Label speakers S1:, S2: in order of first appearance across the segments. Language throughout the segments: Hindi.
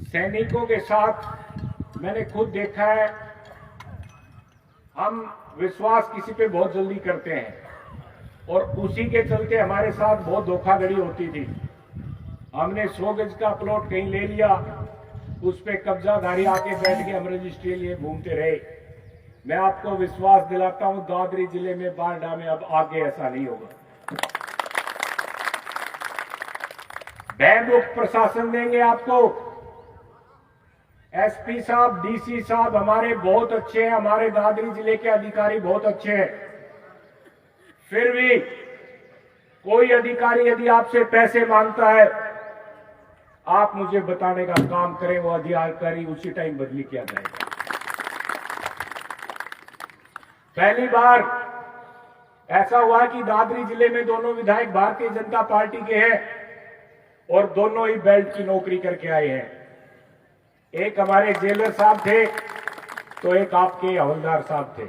S1: सैनिकों के साथ मैंने खुद देखा है, हम विश्वास किसी पे बहुत जल्दी करते हैं और उसी के चलते हमारे साथ बहुत धोखाधड़ी होती थी। हमने 100 गज का प्लॉट कहीं ले लिया, उस पे कब्जाधारी आके बैठ के हम रजिस्ट्री लिए घूमते रहे। मैं आपको विश्वास दिलाता हूं, दादरी जिले में बारडा में अब आगे ऐसा नहीं होगा। भयमुक्त प्रशासन देंगे आपको। एसपी साहब, डीसी साहब हमारे बहुत अच्छे हैं, हमारे दादरी जिले के अधिकारी बहुत अच्छे हैं। फिर भी कोई अधिकारी यदि आपसे पैसे मांगता है, आप मुझे बताने का काम करें, वो अधिकारी उसी टाइम बदली किया जाएगा। पहली बार ऐसा हुआ कि दादरी जिले में दोनों विधायक भारतीय जनता पार्टी के हैं और दोनों ही बेल्ट की नौकरी करके आए हैं। एक हमारे जेलर साहब थे तो एक आपके हवलदार साहब थे।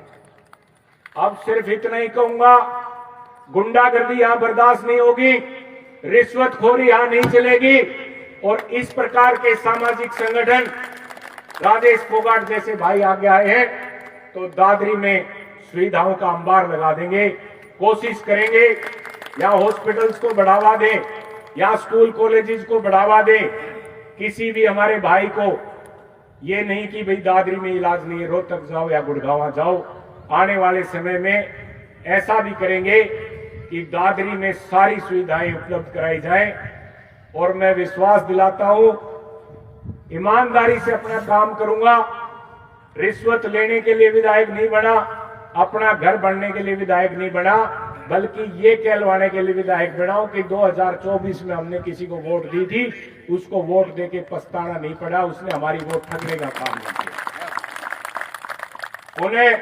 S1: अब सिर्फ इतना ही कहूंगा, गुंडागर्दी यहां बर्दाश्त नहीं होगी, रिश्वतखोरी यहां नहीं चलेगी और इस प्रकार के सामाजिक संगठन राजेश फोगाट जैसे भाई आगे आए हैं तो दादरी में सुविधाओं का अंबार लगा देंगे। कोशिश करेंगे या हॉस्पिटल्स को बढ़ावा दें या स्कूल कॉलेजेस को बढ़ावा दें। किसी भी हमारे भाई को ये नहीं कि भाई दादरी में इलाज नहीं है, रोहतक जाओ या गुड़गांव जाओ। आने वाले समय में ऐसा भी करेंगे कि दादरी में सारी सुविधाएं उपलब्ध कराई जाए और मैं विश्वास दिलाता हूं, ईमानदारी से अपना काम करूंगा। रिश्वत लेने के लिए विधायक नहीं बना, अपना घर बनने के लिए विधायक नहीं बना, बल्कि ये कहलवाने के लिए विधायक बनाऊं कि 2024 में हमने किसी को वोट दी थी, उसको वोट देके पछताना नहीं पड़ा, उसने हमारी वोट ठगने का काम नहीं किया। उन्हें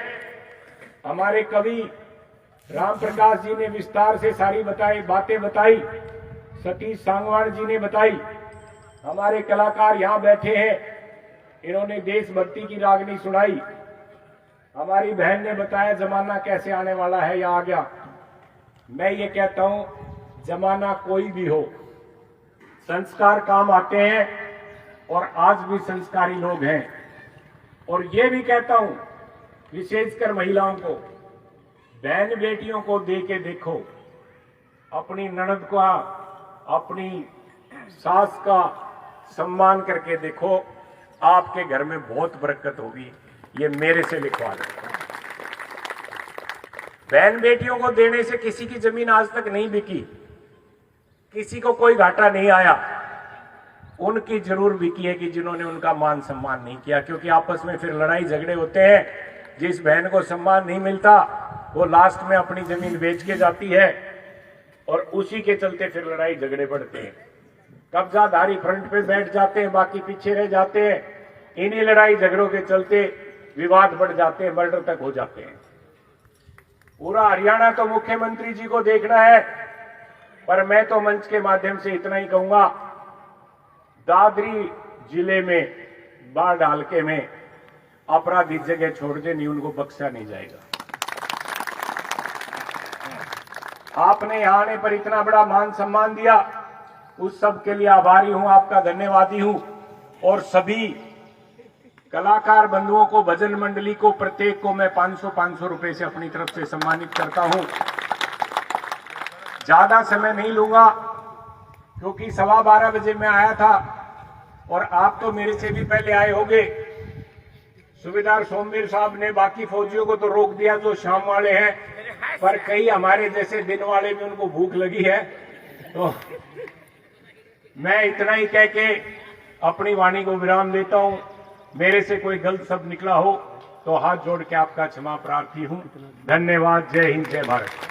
S1: हमारे कवि राम प्रकाश जी ने विस्तार से सारी बातें बताई, सतीश सांगवान जी ने बताई, हमारे कलाकार यहां बैठे हैं, इन्होंने देशभक्ति की रागनी सुनाई। हमारी बहन ने बताया जमाना कैसे आने वाला है या आ गया। मैं ये कहता हूं, जमाना कोई भी हो, संस्कार काम आते हैं और आज भी संस्कारी लोग हैं। और ये भी कहता हूं, विशेषकर महिलाओं को, बहन बेटियों को दे के देखो, अपनी ननद का, अपनी सास का सम्मान करके देखो, आपके घर में बहुत बरकत होगी। ये मेरे से लिखवा लो। बहन बेटियों को देने से किसी की जमीन आज तक नहीं बिकी, किसी को कोई घाटा नहीं आया। उनकी जरूर बिकी है कि जिन्होंने उनका मान सम्मान नहीं किया, क्योंकि आपस में फिर लड़ाई झगड़े होते हैं। जिस बहन को सम्मान नहीं मिलता वो लास्ट में अपनी जमीन बेच के जाती है और उसी के चलते फिर लड़ाई झगड़े बढ़ते हैं। कब्जाधारी फ्रंट पे बैठ जाते हैं, बाकी पीछे रह जाते हैं। इन्हीं लड़ाई झगड़ों के चलते विवाद बढ़ जाते हैं, मर्डर तक हो जाते हैं। पूरा हरियाणा तो मुख्यमंत्री जी को देखना है, पर मैं तो मंच के माध्यम से इतना ही कहूंगा, दादरी जिले में बाढ़ हल्के में अपराधी जगह छोड़ दे, नहीं उनको बख्शा नहीं जाएगा। आपने यहां आने पर इतना बड़ा मान सम्मान दिया, उस सब के लिए आभारी हूं, आपका धन्यवादी हूं। और सभी कलाकार बंधुओं को, भजन मंडली को, प्रत्येक को मैं 500 रुपए से अपनी तरफ से सम्मानित करता हूं। ज्यादा समय नहीं लूंगा क्योंकि 12:15 बजे मैं आया था और आप तो मेरे से भी पहले आए होंगे। सूबेदार सोमवीर साहब ने बाकी फौजियों को तो रोक दिया जो शाम वाले हैं, पर कई हमारे जैसे दिन वाले भी, उनको भूख लगी है। तो मैं इतना ही कह के अपनी वाणी को विराम देता हूं। मेरे से कोई गलत शब्द निकला हो तो हाथ जोड़ के आपका क्षमा प्रार्थी हूं। धन्यवाद। जय हिंद, जय भारत।